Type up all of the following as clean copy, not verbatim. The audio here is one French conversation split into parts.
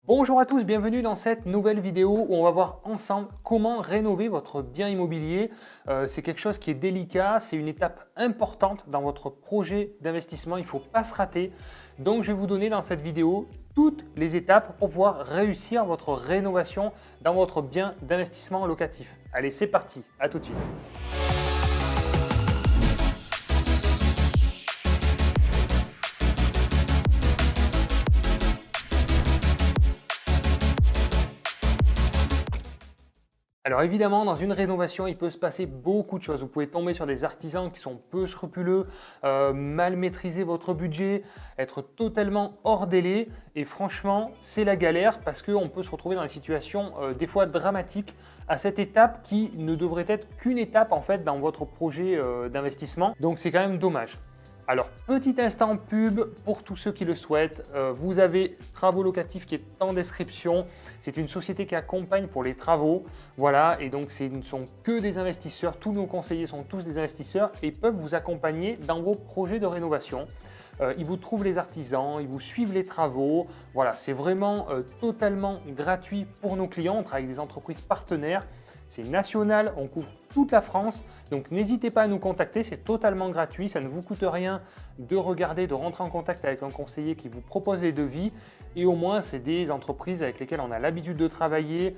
Bonjour à tous, bienvenue dans cette nouvelle vidéo où on va voir ensemble comment rénover votre bien immobilier. C'est quelque chose qui est délicat, c'est une étape importante dans votre projet d'investissement, il ne faut pas se rater. Donc je vais vous donner dans cette vidéo toutes les étapes pour pouvoir réussir votre rénovation dans votre bien d'investissement locatif. Allez, c'est parti, à tout de suite. Alors évidemment, dans une rénovation, il peut se passer beaucoup de choses. Vous pouvez tomber sur des artisans qui sont peu scrupuleux, mal maîtriser votre budget, être totalement hors délai. Et franchement, c'est la galère parce qu'on peut se retrouver dans des situations des fois dramatiques à cette étape qui ne devrait être qu'une étape en fait dans votre projet d'investissement. Donc c'est quand même dommage. Alors, petit instant pub pour tous ceux qui le souhaitent. Vous avez Travaux Locatifs qui est en description. C'est une société qui accompagne pour les travaux. Voilà, et donc ce ne sont que des investisseurs. Tous nos conseillers sont tous des investisseurs et peuvent vous accompagner dans vos projets de rénovation. Ils vous trouvent les artisans, ils vous suivent les travaux. Voilà, c'est vraiment totalement gratuit pour nos clients. On travaille avec des entreprises partenaires. C'est national, on couvre toute la France, donc n'hésitez pas à nous contacter, c'est totalement gratuit, ça ne vous coûte rien de regarder, de rentrer en contact avec un conseiller qui vous propose les devis et au moins c'est des entreprises avec lesquelles on a l'habitude de travailler,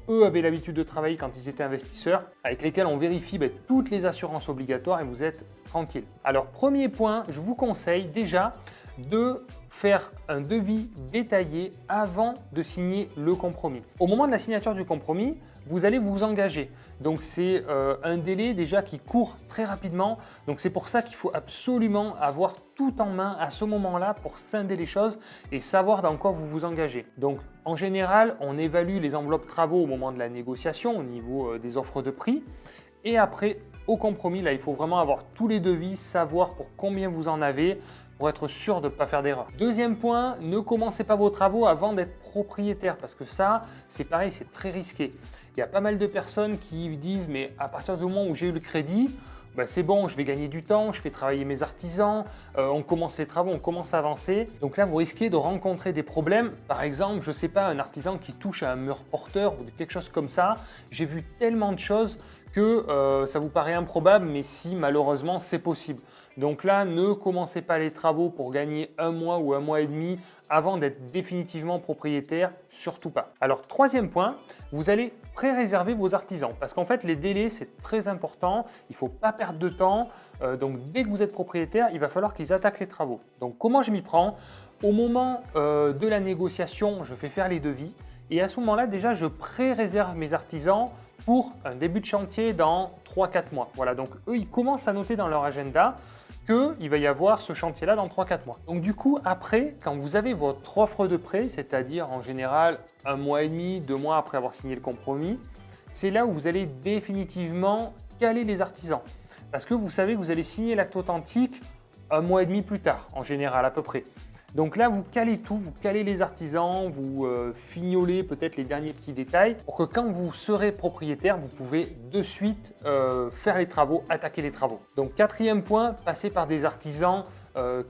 eux avaient l'habitude de travailler quand ils étaient investisseurs, avec lesquels on vérifie toutes les assurances obligatoires et vous êtes tranquille. Alors premier point, je vous conseille déjà de faire un devis détaillé avant de signer le compromis. Au moment de la signature du compromis, vous allez vous engager. Donc c'est un délai déjà qui court très rapidement. Donc c'est pour ça qu'il faut absolument avoir tout en main à ce moment-là pour scinder les choses et savoir dans quoi vous vous engagez. Donc en général, on évalue les enveloppes travaux au moment de la négociation au niveau des offres de prix. Et après, au compromis, là, il faut vraiment avoir tous les devis, savoir pour combien vous en avez, pour être sûr de ne pas faire d'erreur. Deuxième point, ne commencez pas vos travaux avant d'être propriétaire parce que ça, c'est pareil, c'est très risqué. Il y a pas mal de personnes qui disent mais à partir du moment où j'ai eu le crédit, c'est bon, je vais gagner du temps, je fais travailler mes artisans, on commence les travaux, on commence à avancer. Donc là, vous risquez de rencontrer des problèmes. Par exemple, je ne sais pas, un artisan qui touche à un mur porteur ou quelque chose comme ça. J'ai vu tellement de choses que ça vous paraît improbable, mais si malheureusement c'est possible. Donc là, ne commencez pas les travaux pour gagner un mois ou un mois et demi avant d'être définitivement propriétaire, surtout pas. Alors troisième point, vous allez pré-réserver vos artisans parce qu'en fait les délais c'est très important, il ne faut pas perdre de temps. Donc dès que vous êtes propriétaire, il va falloir qu'ils attaquent les travaux. Donc comment je m'y prends? Au moment de la négociation, je fais faire les devis et à ce moment-là déjà je pré-réserve mes artisans pour un début de chantier dans 3-4 mois. Voilà, donc eux, ils commencent à noter dans leur agenda qu'il va y avoir ce chantier-là dans 3-4 mois. Donc du coup, après, quand vous avez votre offre de prêt, c'est-à-dire en général 1 mois et demi, 2 mois après avoir signé le compromis, c'est là où vous allez définitivement caler les artisans. Parce que vous savez que vous allez signer l'acte authentique 1 mois et demi plus tard, en général à peu près. Donc là, vous calez tout, vous calez les artisans, vous fignolez peut-être les derniers petits détails pour que quand vous serez propriétaire, vous pouvez de suite faire les travaux, attaquer les travaux. Donc quatrième point, passer par des artisans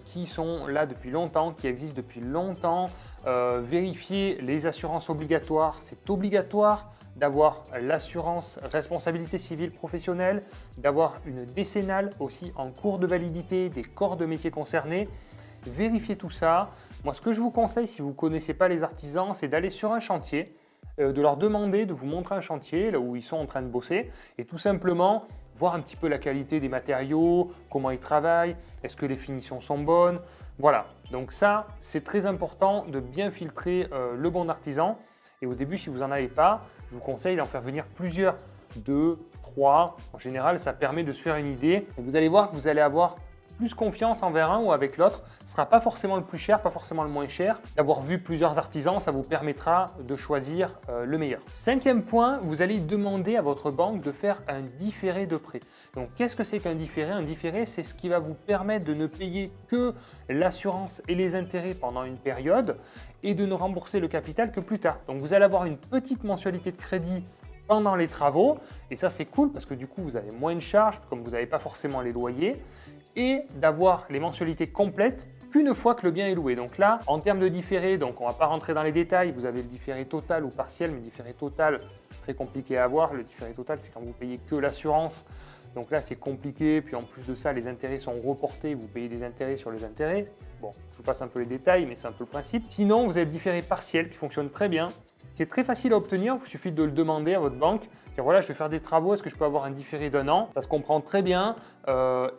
qui sont là depuis longtemps, qui existent depuis longtemps. Vérifier les assurances obligatoires, c'est obligatoire d'avoir l'assurance responsabilité civile professionnelle, d'avoir une décennale aussi en cours de validité des corps de métier concernés. Vérifiez tout ça. Moi, ce que je vous conseille, si vous ne connaissez pas les artisans, c'est d'aller sur un chantier, de leur demander de vous montrer un chantier là où ils sont en train de bosser et tout simplement voir un petit peu la qualité des matériaux, comment ils travaillent, est-ce que les finitions sont bonnes. Voilà, donc ça, c'est très important de bien filtrer le bon artisan. Et au début, si vous n'en avez pas, je vous conseille d'en faire venir plusieurs, 2, 3. En général, ça permet de se faire une idée. Et vous allez voir que vous allez avoir plus confiance envers un ou avec l'autre. Ce ne sera pas forcément le plus cher, pas forcément le moins cher. D'avoir vu plusieurs artisans, ça vous permettra de choisir le meilleur. Cinquième point, vous allez demander à votre banque de faire un différé de prêt. Donc, qu'est-ce que c'est qu'un différé? Un différé, c'est ce qui va vous permettre de ne payer que l'assurance et les intérêts pendant une période et de ne rembourser le capital que plus tard. Donc, vous allez avoir une petite mensualité de crédit pendant les travaux et ça, c'est cool parce que du coup, vous avez moins de charges comme vous n'avez pas forcément les loyers. Et d'avoir les mensualités complètes qu'une fois que le bien est loué. Donc là, en termes de différé, donc on ne va pas rentrer dans les détails, vous avez le différé total ou partiel, mais le différé total, très compliqué à avoir. Le différé total, c'est quand vous payez que l'assurance. Donc là, c'est compliqué. Puis en plus de ça, les intérêts sont reportés. Vous payez des intérêts sur les intérêts. Bon, je vous passe un peu les détails, mais c'est un peu le principe. Sinon, vous avez le différé partiel qui fonctionne très bien, qui est très facile à obtenir. Il suffit de le demander à votre banque. Dire voilà, je vais faire des travaux, est-ce que je peux avoir un différé d'1 an? Ça se comprend très bien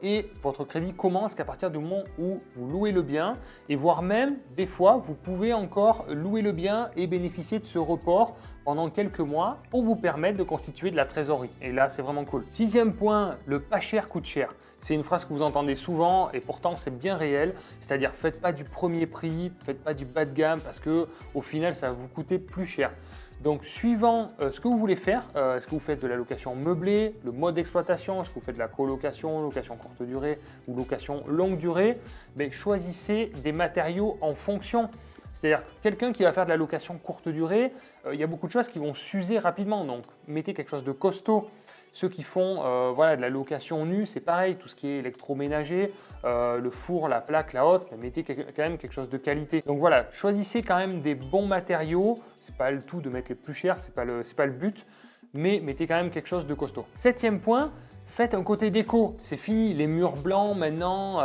et votre crédit commence qu'à partir du moment où vous louez le bien et voire même des fois vous pouvez encore louer le bien et bénéficier de ce report pendant quelques mois pour vous permettre de constituer de la trésorerie. Et là, c'est vraiment cool. Sixième point, le pas cher coûte cher. C'est une phrase que vous entendez souvent et pourtant c'est bien réel. C'est-à-dire faites pas du premier prix, faites pas du bas de gamme parce que au final ça va vous coûter plus cher. Donc, suivant ce que vous voulez faire, est-ce que vous faites de la location meublée, le mode d'exploitation, est-ce que vous faites de la colocation, location courte durée ou location longue durée, mais choisissez des matériaux en fonction. C'est-à-dire quelqu'un qui va faire de la location courte durée, il y a beaucoup de choses qui vont s'user rapidement. Donc, mettez quelque chose de costaud. Ceux qui font voilà, de la location nue, c'est pareil, tout ce qui est électroménager, le four, la plaque, la hotte, mettez quand même quelque chose de qualité. Donc voilà, choisissez quand même des bons matériaux. C'est pas le tout de mettre les plus chers, c'est pas le but, mais mettez quand même quelque chose de costaud. Septième point, faites un côté déco. C'est fini, les murs blancs maintenant,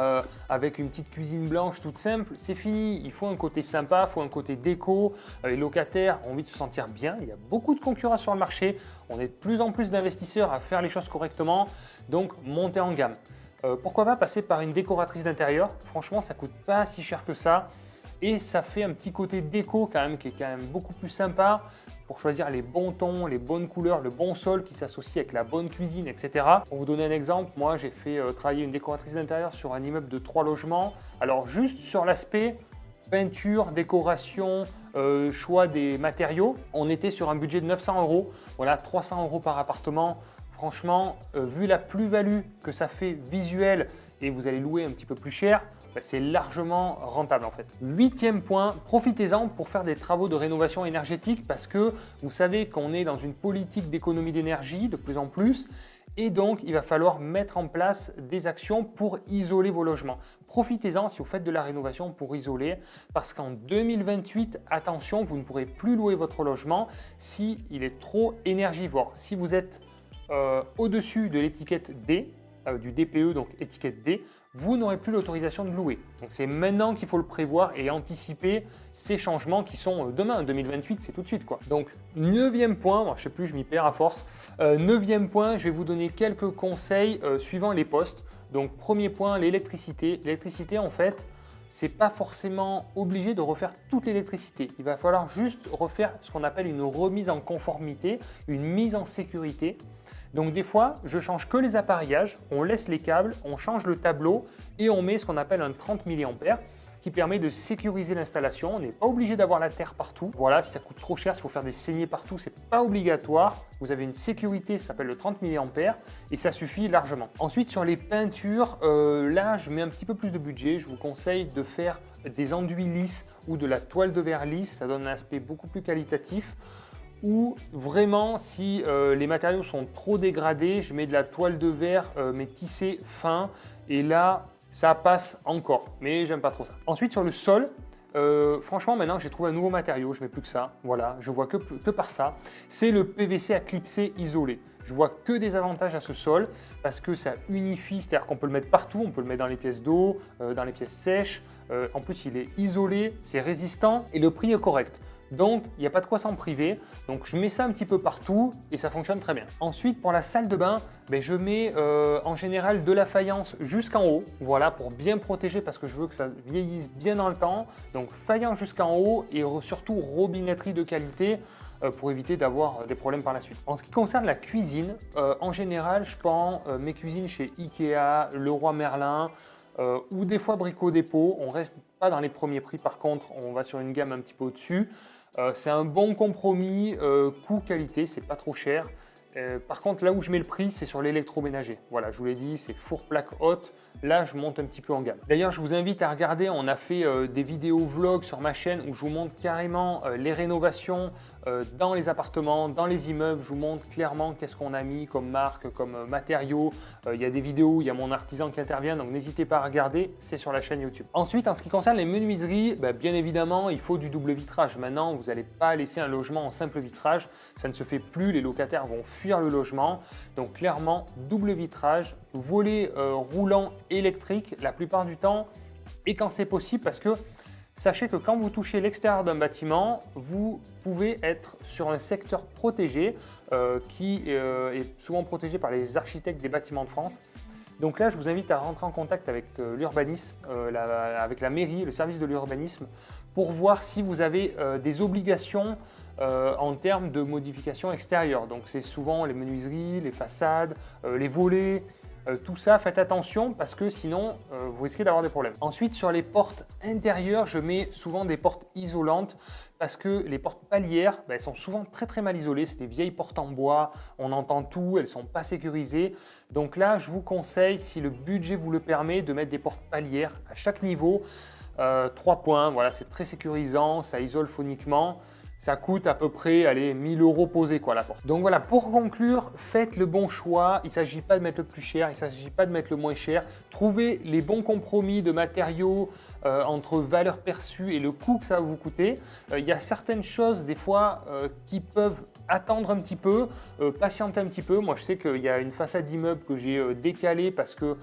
avec une petite cuisine blanche toute simple, c'est fini. Il faut un côté sympa, il faut un côté déco. Les locataires ont envie de se sentir bien. Il y a beaucoup de concurrence sur le marché. On est de plus en plus d'investisseurs à faire les choses correctement, donc montez en gamme. Pourquoi pas passer par une décoratrice d'intérieur? Franchement, ça coûte pas si cher que ça. Et ça fait un petit côté déco quand même qui est quand même beaucoup plus sympa pour choisir les bons tons, les bonnes couleurs, le bon sol qui s'associe avec la bonne cuisine, etc. Pour vous donner un exemple, moi j'ai fait travailler une décoratrice d'intérieur sur un immeuble de 3 logements. Alors juste sur l'aspect peinture, décoration, choix des matériaux, on était sur un budget de 900 €. Voilà, 300 € par appartement. Franchement, vu la plus-value que ça fait visuel et vous allez louer un petit peu plus cher, c'est largement rentable en fait. Huitième point, profitez-en pour faire des travaux de rénovation énergétique parce que vous savez qu'on est dans une politique d'économie d'énergie de plus en plus et donc il va falloir mettre en place des actions pour isoler vos logements. Profitez-en si vous faites de la rénovation pour isoler parce qu'en 2028, attention, vous ne pourrez plus louer votre logement s'il est trop énergivore. Si vous êtes au-dessus de l'étiquette D, du DPE, donc étiquette D, vous n'aurez plus l'autorisation de louer. Donc c'est maintenant qu'il faut le prévoir et anticiper ces changements qui sont demain, 2028, c'est tout de suite quoi. Donc neuvième point, je ne sais plus, je m'y perds à force. Neuvième point, je vais vous donner quelques conseils suivant les postes. Donc premier point, l'électricité. L'électricité en fait, c'est pas forcément obligé de refaire toute l'électricité. Il va falloir juste refaire ce qu'on appelle une remise en conformité, une mise en sécurité. Donc des fois, je change que les appareillages, on laisse les câbles, on change le tableau et on met ce qu'on appelle un 30 mA qui permet de sécuriser l'installation. On n'est pas obligé d'avoir la terre partout. Voilà, si ça coûte trop cher, s'il faut faire des saignées partout, c'est pas obligatoire. Vous avez une sécurité, ça s'appelle le 30 mA et ça suffit largement. Ensuite, sur les peintures, là, je mets un petit peu plus de budget. Je vous conseille de faire des enduits lisses ou de la toile de verre lisse. Ça donne un aspect beaucoup plus qualitatif. Ou vraiment, si les matériaux sont trop dégradés, je mets de la toile de verre, mais tissée fin. Et là, ça passe encore, mais j'aime pas trop ça. Ensuite, sur le sol, franchement, maintenant, j'ai trouvé un nouveau matériau. Je mets plus que ça. Voilà, je vois que par ça. C'est le PVC à clipser isolé. Je vois que des avantages à ce sol parce que ça unifie, c'est-à-dire qu'on peut le mettre partout. On peut le mettre dans les pièces d'eau, dans les pièces sèches. En plus, il est isolé, c'est résistant et le prix est correct. Donc, il n'y a pas de quoi s'en priver. Donc, je mets ça un petit peu partout et ça fonctionne très bien. Ensuite, pour la salle de bain, je mets en général de la faïence jusqu'en haut. Voilà, pour bien protéger parce que je veux que ça vieillisse bien dans le temps. Donc, faïence jusqu'en haut et surtout robinetterie de qualité pour éviter d'avoir des problèmes par la suite. En ce qui concerne la cuisine, en général, je prends mes cuisines chez Ikea, Leroy Merlin, ou des fois Brico Dépôt. On reste pas dans les premiers prix, par contre, on va sur une gamme un petit peu au-dessus. C'est un bon compromis coût-qualité, c'est pas trop cher. Par contre, là où je mets le prix, c'est sur l'électroménager. Voilà, je vous l'ai dit, c'est four plaque haute. Là, je monte un petit peu en gamme. D'ailleurs, je vous invite à regarder, on a fait des vidéos vlogs sur ma chaîne où je vous montre carrément les rénovations dans les appartements, dans les immeubles. Je vous montre clairement qu'est-ce qu'on a mis comme marque, comme matériaux. Il y a des vidéos où il y a mon artisan qui intervient, donc n'hésitez pas à regarder, c'est sur la chaîne YouTube. Ensuite, en ce qui concerne les menuiseries, bien évidemment, il faut du double vitrage. Maintenant, vous n'allez pas laisser un logement en simple vitrage, ça ne se fait plus, les locataires vont fuir le logement. Donc clairement, double vitrage, volet roulant électrique la plupart du temps et quand c'est possible, parce que sachez que quand vous touchez l'extérieur d'un bâtiment, vous pouvez être sur un secteur protégé qui est souvent protégé par les architectes des bâtiments de France. Donc là, je vous invite à rentrer en contact avec l'urbanisme, avec la mairie, le service de l'urbanisme, pour voir si vous avez des obligations en termes de modifications extérieures. Donc c'est souvent les menuiseries, les façades, les volets, tout ça, faites attention parce que sinon vous risquez d'avoir des problèmes. Ensuite, sur les portes intérieures, je mets souvent des portes isolantes parce que les portes palières, elles sont souvent très mal isolées. C'est des vieilles portes en bois, on entend tout, elles ne sont pas sécurisées. Donc là, je vous conseille, si le budget vous le permet, de mettre des portes palières à chaque niveau. 3 points, voilà, c'est très sécurisant, ça isole phoniquement. Ça coûte à peu près, allez, 1000 € posés quoi la porte. Donc voilà, pour conclure, faites le bon choix. Il ne s'agit pas de mettre le plus cher, il ne s'agit pas de mettre le moins cher. Trouvez les bons compromis de matériaux entre valeur perçue et le coût que ça va vous coûter. Il y a certaines choses des fois qui peuvent attendre un petit peu, patienter un petit peu. Moi je sais qu'il y a une façade d'immeuble que j'ai décalée parce que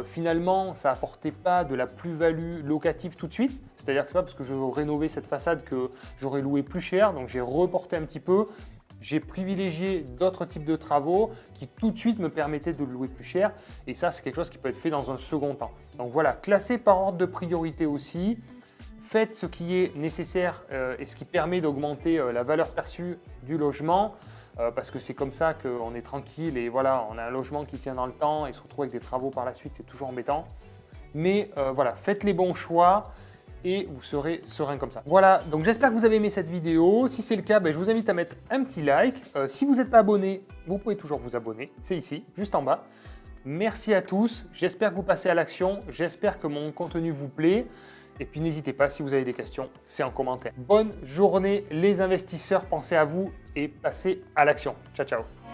finalement ça n'apportait pas de la plus-value locative tout de suite. C'est-à-dire que ce n'est pas parce que je veux rénover cette façade que j'aurais loué plus cher, donc j'ai reporté un petit peu. J'ai privilégié d'autres types de travaux qui tout de suite me permettaient de le louer plus cher. Et ça, c'est quelque chose qui peut être fait dans un second temps. Donc voilà, classez par ordre de priorité aussi. Faites ce qui est nécessaire et ce qui permet d'augmenter la valeur perçue du logement. Parce que c'est comme ça qu'on est tranquille et voilà, on a un logement qui tient dans le temps et se retrouve avec des travaux par la suite, c'est toujours embêtant. Mais voilà, faites les bons choix et vous serez serein comme ça. Voilà, donc j'espère que vous avez aimé cette vidéo. Si c'est le cas, je vous invite à mettre un petit like. Si vous n'êtes pas abonné, vous pouvez toujours vous abonner. C'est ici, juste en bas. Merci à tous. J'espère que vous passez à l'action. J'espère que mon contenu vous plaît. Et puis n'hésitez pas, si vous avez des questions, c'est en commentaire. Bonne journée les investisseurs, pensez à vous et passez à l'action. Ciao, ciao.